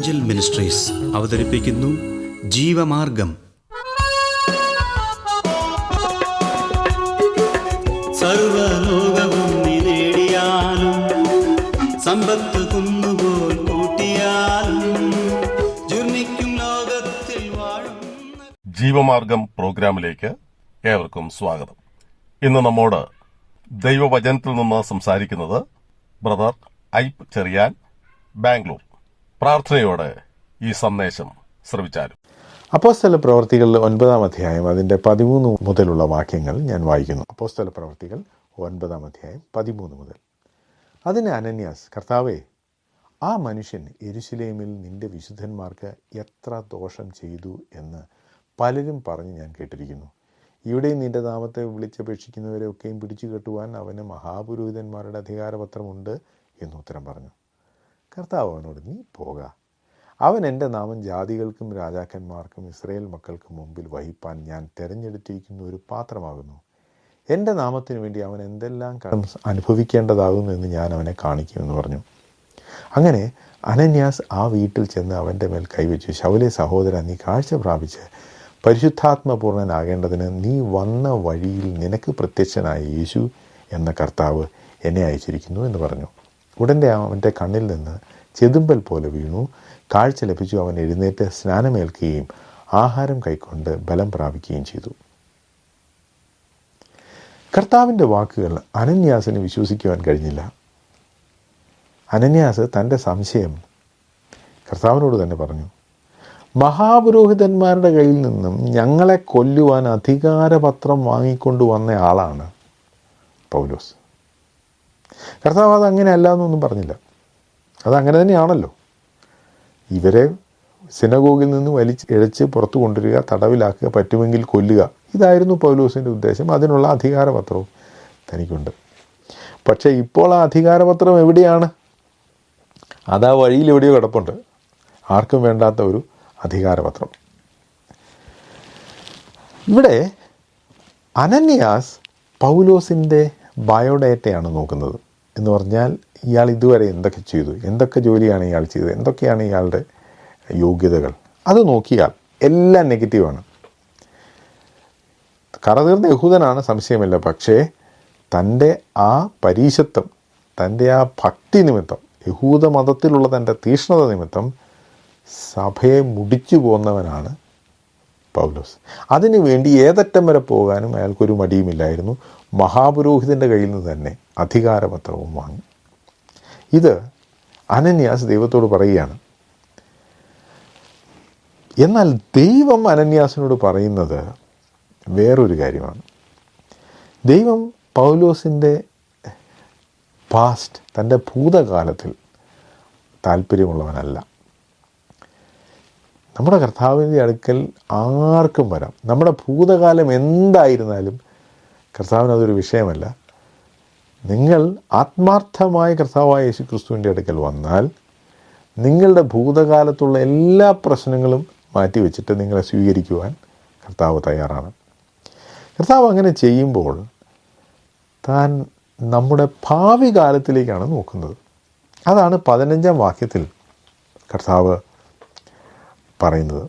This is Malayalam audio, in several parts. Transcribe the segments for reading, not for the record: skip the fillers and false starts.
ഏഞ്ചൽ മിനിസ്ട്രീസ് അവതരിപ്പിക്കുന്നു ജീവമാർഗം. സർവലോകവും നേടിയാലും സമ്പത്ത് കുന്നുപോൽ കൂട്ടിയാലും ജുർമിക്കും ലോകത്തിൽ വാഴും. ജീവമാർഗം പ്രോഗ്രാമിലേക്ക് ഏവർക്കും സ്വാഗതം. ഇന്ന് നമ്മോട് ദൈവവചനത്തിൽ നിന്ന് സംസാരിക്കുന്നത് ബ്രദർ ഐപ്പ് ചെറിയാൻ, ബാംഗ്ലൂർ. പ്രാർത്ഥനയോടെ ഈ സന്ദേശം ശ്രവിച്ചാലും. അപ്പോസ്തല പ്രവർത്തികൾ 9-ാം അധ്യായം അതിൻ്റെ 13 മുതലുള്ള വാക്യങ്ങൾ ഞാൻ വായിക്കുന്നു. അപ്പോസ്തല പ്രവർത്തികൾ 9-ാം അധ്യായം 13 മുതൽ. അതിന് അനന്യാസ്, കർത്താവേ, ആ മനുഷ്യൻ യെരുശലേമിൽ നിന്റെ വിശുദ്ധന്മാർക്ക് എത്ര ദോഷം ചെയ്തു എന്ന് പലരും പറഞ്ഞ് ഞാൻ കേട്ടിരിക്കുന്നു. ഇവിടെയും നിന്റെ നാമത്തെ വിളിച്ചപേക്ഷിക്കുന്നവരെ ഒക്കെയും പിടിച്ചു കെട്ടുവാൻ അവന് മഹാപുരോഹിതന്മാരുടെ അധികാരപത്രമുണ്ട് എന്നുത്തരം പറഞ്ഞു. കർത്താവ് അവനോട്, നീ പോക, അവൻ എൻ്റെ നാമം ജാതികൾക്കും രാജാക്കന്മാർക്കും ഇസ്രായേൽ മക്കൾക്കും മുമ്പിൽ വഹിപ്പാൻ ഞാൻ തിരഞ്ഞെടുത്തിരിക്കുന്ന ഒരു പാത്രമാകുന്നു. എൻ്റെ നാമത്തിന് വേണ്ടി അവൻ എന്തെല്ലാം അനുഭവിക്കേണ്ടതാകുന്നു എന്ന് ഞാൻ അവനെ കാണിക്കുമെന്ന് പറഞ്ഞു. അങ്ങനെ അനന്യാസ് ആ വീട്ടിൽ ചെന്ന് അവൻ്റെ മേൽ കൈവച്ചു. ശൗലേ സഹോദരൻ, നീ കാഴ്ച പ്രാപിച്ച് പരിശുദ്ധാത്മപൂർണനാകേണ്ടതിന് നീ വന്ന വഴിയിൽ നിനക്ക് പ്രത്യക്ഷനായ യേശു എന്ന കർത്താവ് എന്നെ അയച്ചിരിക്കുന്നു എന്ന് പറഞ്ഞു. ഉടനെ അവൻ്റെ കണ്ണിൽ നിന്ന് ചെതുമ്പൽ പോലെ വീണു, കാഴ്ച ലഭിച്ചു. അവൻ എഴുന്നേറ്റ് സ്നാനമേൽക്കുകയും ആഹാരം കൈക്കൊണ്ട് ബലം പ്രാപിക്കുകയും ചെയ്തു. കർത്താവിൻ്റെ വാക്കുകൾ അനന്യാസിന് വിശ്വസിക്കുവാൻ കഴിഞ്ഞില്ല. അനന്യാസ് തൻ്റെ സംശയം കർത്താവിനോട് തന്നെ പറഞ്ഞു. മഹാപുരോഹിതന്മാരുടെ കയ്യിൽ നിന്നും ഞങ്ങളെ കൊല്ലുവാൻ അധികാരപത്രം വാങ്ങിക്കൊണ്ടുവന്ന ആളാണ് പൗലോസ്. കർത്താവ് അതങ്ങനെ അല്ല എന്നൊന്നും പറഞ്ഞില്ല. അതങ്ങനെ തന്നെയാണല്ലോ. ഇവരെ സിനഗോഗിൽ നിന്ന് ഇഴച്ച് പുറത്തു കൊണ്ടുവരിക, തടവിലാക്കുക, പറ്റുമെങ്കിൽ കൊല്ലുക. ഇതായിരുന്നു പൗലോസിൻ്റെ ഉദ്ദേശം. അതിനുള്ള അധികാരപത്രവും തനിക്കുണ്ട്. പക്ഷേ ഇപ്പോൾ ആ അധികാരപത്രം എവിടെയാണ്? അതാ വഴിയിൽ എവിടെയോ കിടപ്പുണ്ട്. ആർക്കും വേണ്ടാത്ത ഒരു അധികാരപത്രം. ഇവിടെ അനന്യാസ് പൗലോസിൻ്റെ ബയോഡേറ്റയാണ് നോക്കുന്നത്. എന്ന് പറഞ്ഞാൽ ഇയാൾ ഇതുവരെ എന്തൊക്കെ ചെയ്തു, എന്തൊക്കെ ജോലിയാണ് ഇയാൾ ചെയ്തത്, എന്തൊക്കെയാണ് ഇയാളുടെ യോഗ്യതകൾ, അത് നോക്കിയാൽ എല്ലാം നെഗറ്റീവാണ്. കറതീർന്ന യഹൂദനാണ്, സംശയമില്ല. പക്ഷേ തൻ്റെ ആ പരീശത്വം, തൻ്റെ ആ ഭക്തി നിമിത്തം, യഹൂദ മതത്തിലുള്ള തൻ്റെ തീഷ്ണത നിമിത്തം സഭയെ മുടിച്ചു പോന്നവനാണ് പൗലോസ്. അതിനുവേണ്ടി ഏതറ്റം വരെ പോകാനും അയാൾക്കൊരു മടിയുമില്ലായിരുന്നു. മഹാപുരോഹിതൻ്റെ കയ്യിൽ നിന്ന് തന്നെ അധികാരപത്രവും വാങ്ങി. ഇത് അനന്യാസ് ദൈവത്തോട് പറയുകയാണ്. എന്നാൽ ദൈവം അനന്യാസിനോട് പറയുന്നത് വേറൊരു കാര്യമാണ്. ദൈവം പൗലോസിൻ്റെ പാസ്റ്റ്, തൻ്റെ ഭൂതകാലത്തിൽ താല്പര്യമുള്ളവനല്ല. നമ്മുടെ കർത്താവിൻ്റെ അടുക്കൽ ആർക്കും വരാം. നമ്മുടെ ഭൂതകാലം എന്തായിരുന്നാലും കർത്താവിന് അതൊരു വിഷയമല്ല. നിങ്ങൾ ആത്മാർത്ഥമായ കർത്താവായ യേശു ക്രിസ്തുവിൻ്റെ അടുക്കൽ വന്നാൽ നിങ്ങളുടെ ഭൂതകാലത്തുള്ള എല്ലാ പ്രശ്നങ്ങളും മാറ്റിവെച്ചിട്ട് നിങ്ങളെ സ്വീകരിക്കുവാൻ കർത്താവ് തയ്യാറാണ്. കർത്താവ് അങ്ങനെ ചെയ്യുമ്പോൾ താൻ നമ്മുടെ ഭാവി കാലത്തിലേക്കാണ് നോക്കുന്നത്. അതാണ് 15-ാം വാക്യത്തിൽ കർത്താവ് പറയുന്നത്.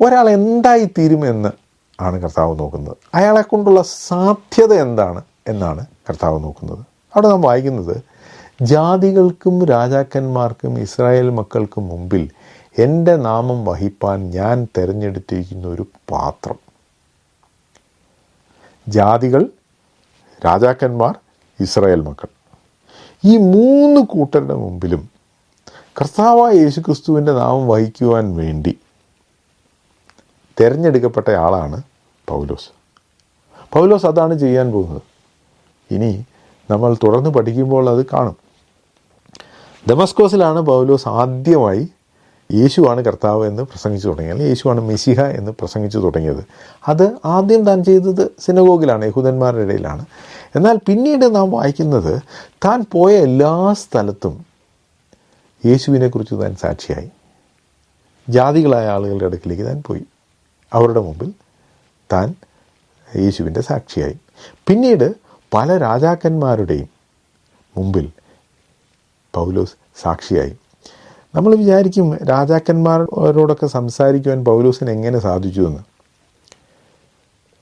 ഒരാൾ എന്തായിത്തീരുമെന്ന് ആണ് കർത്താവ് നോക്കുന്നത്. അയാളെ കൊണ്ടുള്ള സാധ്യത എന്താണ് എന്നാണ് കർത്താവ് നോക്കുന്നത്. അവിടെ നാം വായിക്കുന്നത്, ജാതികൾക്കും രാജാക്കന്മാർക്കും ഇസ്രായേൽ മക്കൾക്കും മുമ്പിൽ എൻ്റെ നാമം വഹിപ്പാൻ ഞാൻ തിരഞ്ഞെടുത്തിരിക്കുന്ന ഒരു പാത്രം. ജാതികൾ, രാജാക്കന്മാർ, ഇസ്രായേൽ മക്കൾ, ഈ 3 കൂട്ടരുടെ മുമ്പിലും കർത്താവായ യേശുക്രിസ്തുവിൻ്റെ നാമം വഹിക്കുവാൻ വേണ്ടി തിരഞ്ഞെടുക്കപ്പെട്ട ആളാണ് പൗലോസ്. പൗലോസ് അതാണ് ചെയ്യാൻ പോകുന്നത്. ഇനി നമ്മൾ തുടർന്ന് പഠിക്കുമ്പോൾ അത് കാണും. ദമസ്കോസിലാണ് പൗലോസ് ആദ്യമായി യേശുവാണ് കർത്താവ് എന്ന് പ്രസംഗിച്ചു തുടങ്ങിയത്, യേശുവാണ് മെസ്സിഹ എന്ന് പ്രസംഗിച്ചു തുടങ്ങിയത്. അത് ആദ്യം താൻ ചെയ്തത് സിനഗോഗിലാണ്, യഹൂദന്മാരുടെ ഇടയിലാണ്. എന്നാൽ പിന്നീട് നാം വായിക്കുന്നത്, താൻ പോയ എല്ലാ സ്ഥലത്തും യേശുവിനെക്കുറിച്ച് താൻ സാക്ഷിയായി. ജാതികളായ ആളുകളുടെ അടുക്കിലേക്ക് താൻ പോയി. അവരുടെ മുമ്പിൽ താൻ യേശുവിൻ്റെ സാക്ഷിയായി. പിന്നീട് പല രാജാക്കന്മാരുടെയും മുമ്പിൽ പൗലോസ് സാക്ഷിയായി. നമ്മൾ വിചാരിക്കും രാജാക്കന്മാരോടൊക്കെ സംസാരിക്കുവാൻ പൗലോസിന് എങ്ങനെ സാധിച്ചു എന്ന്.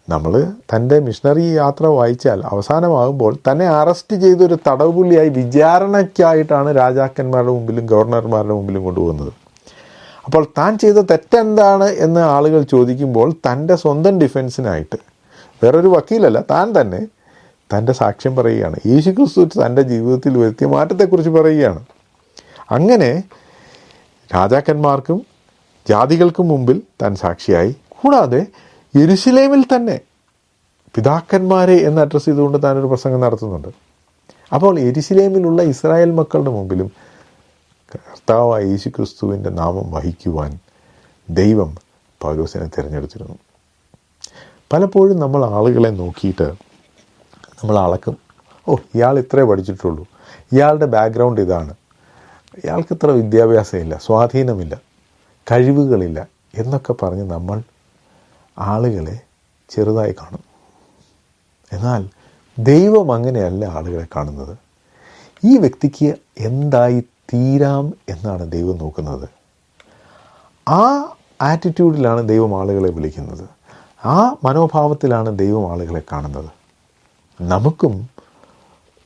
നമ്മൾ തൻ്റെ മിഷണറി യാത്ര വായിച്ചാൽ അവസാനമാകുമ്പോൾ തന്നെ അറസ്റ്റ് ചെയ്തൊരു തടവുപുള്ളിയായി വിചാരണയ്ക്കായിട്ടാണ് രാജാക്കന്മാരുടെ മുമ്പിലും ഗവർണർമാരുടെ മുമ്പിലും കൊണ്ടുപോകുന്നത്. അപ്പോൾ താൻ ചെയ്ത തെറ്റെന്താണ് എന്ന് ആളുകൾ ചോദിക്കുമ്പോൾ തൻ്റെ സ്വന്തം ഡിഫെൻസിനായിട്ട് വേറൊരു വക്കീലല്ല, താൻ തന്നെ തൻ്റെ സാക്ഷ്യം പറയുകയാണ്. യേശുക്രിസ്തു തൻ്റെ ജീവിതത്തിൽ വരുത്തിയ മാറ്റത്തെക്കുറിച്ച് പറയുകയാണ്. അങ്ങനെ രാജാക്കന്മാർക്കും ജാതികൾക്കും മുമ്പിൽ താൻ സാക്ഷിയായി. കൂടാതെ യെരുശലേമിൽ തന്നെ പിതാക്കന്മാരെ എന്ന് അഡ്രസ്സ് ചെയ്തുകൊണ്ട് താനൊരു പ്രസംഗം നടത്തുന്നുണ്ട്. അപ്പോൾ യെരുശലേമിലുള്ള ഇസ്രായേൽ മക്കളുടെ മുമ്പിലും കർത്താവായ യേശുക്രിസ്തുവിൻ്റെ നാമം വഹിക്കുവാൻ ദൈവം പൗലോസിനെ തിരഞ്ഞെടുത്തിരുന്നു. പലപ്പോഴും നമ്മൾ ആളുകളെ നോക്കിയിട്ട് നമ്മൾ അളക്കും. ഇയാൾ ഇത്രേ പഠിച്ചിട്ടുള്ളൂ, ഇയാളുടെ ബാക്ക്ഗ്രൗണ്ട് ഇതാണ്, ഇയാൾക്ക് ഇത്ര വിദ്യാഭ്യാസമില്ല, സ്വാധീനമില്ല, കഴിവുകളില്ല എന്നൊക്കെ പറഞ്ഞ് നമ്മൾ ആളുകളെ ചെറുതായി കാണും. എന്നാൽ ദൈവം അങ്ങനെയല്ല ആളുകളെ കാണുന്നത്. ഈ വ്യക്തിക്ക് എന്തായി തീരാം എന്നാണ് ദൈവം നോക്കുന്നത്. ആ ആറ്റിറ്റ്യൂഡിലാണ് ദൈവം ആളുകളെ വിളിക്കുന്നത്. ആ മനോഭാവത്തിലാണ് ദൈവം ആളുകളെ കാണുന്നത്. നമുക്കും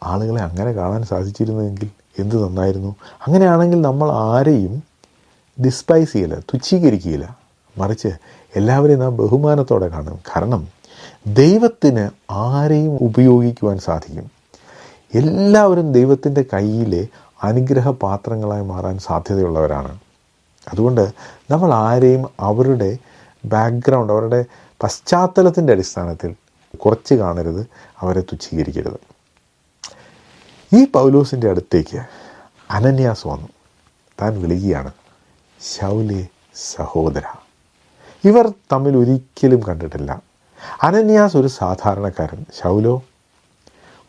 ആളുകളെ അങ്ങനെ കാണാൻ സാധിച്ചിരുന്നെങ്കിൽ എന്ത് നന്നായിരുന്നു. അങ്ങനെയാണെങ്കിൽ നമ്മൾ ആരെയും ഡിസ്പൈസ് ചെയ്യില്ല, തുച്ഛീകരിക്കുകയില്ല, മറിച്ച് എല്ലാവരെയും നാം ബഹുമാനത്തോടെ കാണും. കാരണം ദൈവത്തിന് ആരെയും ഉപയോഗിക്കുവാൻ സാധിക്കും. എല്ലാവരും ദൈവത്തിൻ്റെ കയ്യിലെ അനുഗ്രഹ പാത്രങ്ങളായി മാറാൻ സാധ്യതയുള്ളവരാണ്. അതുകൊണ്ട് നമ്മൾ ആരെയും അവരുടെ ബാക്ക്ഗ്രൗണ്ട്, അവരുടെ പശ്ചാത്തലത്തിൻ്റെ അടിസ്ഥാനത്തിൽ കുറച്ച് കാണരുത്, അവരെ തുച്ഛീകരിക്കരുത്. ഈ പൗലോസിൻ്റെ അടുത്തേക്ക് അനന്യാസ് വന്നു. താൻ വിളിക്കുകയാണ്, ശൗലേ സഹോദര. ഇവർ തമ്മിൽ ഒരിക്കലും കണ്ടിട്ടില്ല. അനന്യാസ് ഒരു സാധാരണക്കാരൻ, ശൗലോ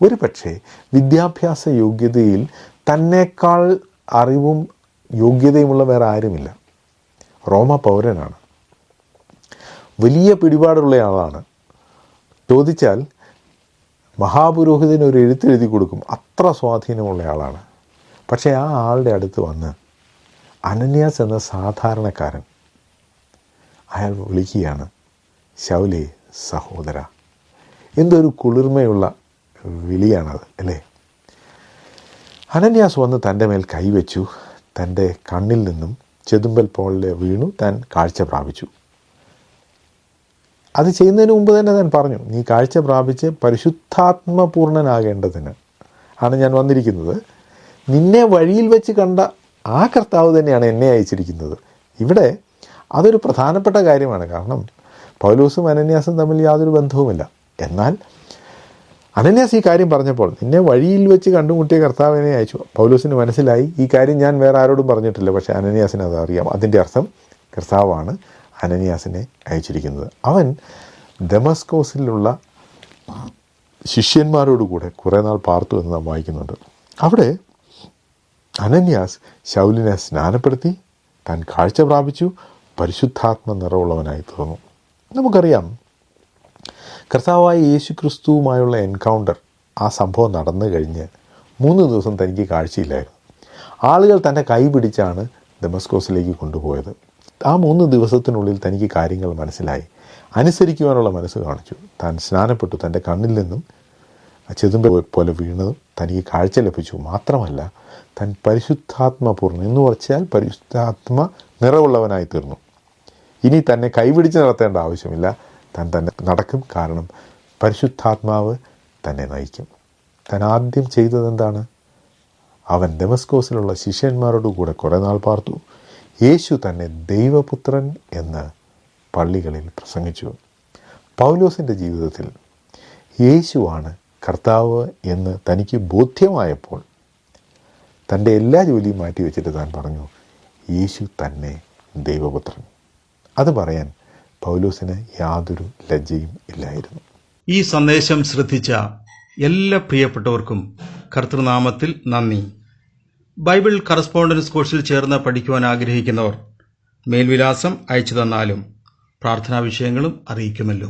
ഒരു പക്ഷേ വിദ്യാഭ്യാസ യോഗ്യതയിൽ തന്നേക്കാൾ അറിവും യോഗ്യതയുമുള്ള വേറെ ആരുമില്ല. റോമ പൗരനാണ്, വലിയ പിടിപാടുള്ള ആളാണ്. ചോദിച്ചാൽ മഹാപുരോഹിതന് ഒരു എഴുത്തെഴുതി കൊടുക്കും, അത്ര സ്വാധീനമുള്ള ആളാണ്. പക്ഷേ ആ ആളുടെ അടുത്ത് വന്ന് അനന്യാസ് എന്ന സാധാരണക്കാരൻ അയാൾ വിളിക്കുകയാണ്, ശൗലേ സഹോദര. എന്തൊരു കുളിർമയുള്ള വിളിയാണത് അല്ലേ? അനന്യാസ് വന്ന് തൻ്റെ മേൽ കൈവച്ചു. തൻ്റെ കണ്ണിൽ നിന്നും ചെതുമ്പൽ പോലെ വീണു. താൻ കാഴ്ച പ്രാപിച്ചു. അത് ചെയ്യുന്നതിന് മുമ്പ് തന്നെ താൻ പറഞ്ഞു, നീ കാഴ്ച പ്രാപിച്ച് പരിശുദ്ധാത്മപൂർണനാകേണ്ടതിന് ആണ് ഞാൻ വന്നിരിക്കുന്നത്. നിന്നെ വഴിയിൽ വെച്ച് കണ്ട ആ കർത്താവ് തന്നെയാണ് എന്നെ അയച്ചിരിക്കുന്നത്. ഇവിടെ അതൊരു പ്രധാനപ്പെട്ട കാര്യമാണ്. കാരണം പൗലോസും അനന്യാസും തമ്മിൽ യാതൊരു ബന്ധവുമില്ല. എന്നാൽ അനന്യാസ് ഈ കാര്യം പറഞ്ഞപ്പോൾ നിന്നെ വഴിയിൽ വെച്ച് കണ്ടുമുട്ടിയ കർത്താവിനെ അയച്ചു. പൗലോസിന് മനസ്സിലായി ഈ കാര്യം ഞാൻ വേറെ ആരോടും പറഞ്ഞിട്ടില്ല, പക്ഷേ അനന്യാസിന് അത് അറിയാം. അതിൻ്റെ അർത്ഥം കർത്താവാണ് അനന്യാസിനെ അയച്ചിരിക്കുന്നത്. അവൻ ദമസ്കോസിലുള്ള ശിഷ്യന്മാരോടുകൂടെ കുറേ നാൾ പാർത്തു എന്ന് നാം വായിക്കുന്നുണ്ട്. അവിടെ അനന്യാസ് ശൗലിനെ സ്നാനപ്പെടുത്തി, താൻ കാഴ്ച പ്രാപിച്ചു, പരിശുദ്ധാത്മ നിറവുള്ളവനായി തീർന്നു. നമുക്കറിയാം കർത്താവായ യേശു ക്രിസ്തുവുമായുള്ള എൻകൗണ്ടർ, ആ സംഭവം നടന്നു കഴിഞ്ഞ് 3 ദിവസം തനിക്ക് കാഴ്ചയില്ലായിരുന്നു. ആളുകൾ തൻ്റെ കൈ പിടിച്ചാണ് ദമസ്കോസിലേക്ക് കൊണ്ടുപോയത്. ആ 3 ദിവസത്തിനുള്ളിൽ തനിക്ക് കാര്യങ്ങൾ മനസ്സിലായി, അനുസരിക്കുവാനുള്ള മനസ്സ് കാണിച്ചു. താൻ സ്നാനപ്പെട്ടു, തൻ്റെ കണ്ണിൽ നിന്നും ചെതുമ്പ പോലെ വീണതും തനിക്ക് കാഴ്ച ലഭിച്ചു. മാത്രമല്ല താൻ പരിശുദ്ധാത്മപൂർണ്ണം എന്ന് പറഞ്ഞാൽ പരിശുദ്ധാത്മ നിറവുള്ളവനായി തീർന്നു. ഇനി തന്നെ കൈപിടിച്ച് നടത്തേണ്ട ആവശ്യമില്ല, താൻ തന്നെ നടക്കും. കാരണം പരിശുദ്ധാത്മാവ് തന്നെ നയിക്കും. താൻ ആദ്യം ചെയ്തതെന്താണ്? അവൻ ദമസ്കോസിലുള്ള ശിഷ്യന്മാരോട് കൂടെ കുറേ നാൾ പാർത്തു. യേശു തന്നെ ദൈവപുത്രൻ എന്ന് പള്ളികളിൽ പ്രസംഗിച്ചു. പൗലോസിൻ്റെ ജീവിതത്തിൽ യേശുവാണ് കർത്താവ് എന്ന് തനിക്ക് ബോധ്യമായപ്പോൾ തൻ്റെ എല്ലാ ജോലിയും മാറ്റിവെച്ചിട്ട് താൻ പറഞ്ഞു, യേശു തന്നെ ദൈവപുത്രൻ. അത് പറയാൻ പൗലോസിന് യാതൊരു ലജ്ജയും ഇല്ലായിരുന്നു. ഈ സന്ദേശം ശ്രദ്ധിച്ച എല്ലാ പ്രിയപ്പെട്ടവർക്കും കർത്തൃനാമത്തിൽ നന്ദി. ബൈബിൾ കറസ്പോണ്ടൻസ് കോഴ്സിൽ ചേർന്ന് പഠിക്കുവാൻ ആഗ്രഹിക്കുന്നവർ മേൽവിലാസം അയച്ചു തന്നാലും പ്രാർത്ഥനാ വിഷയങ്ങളും അറിയിക്കുമല്ലോ.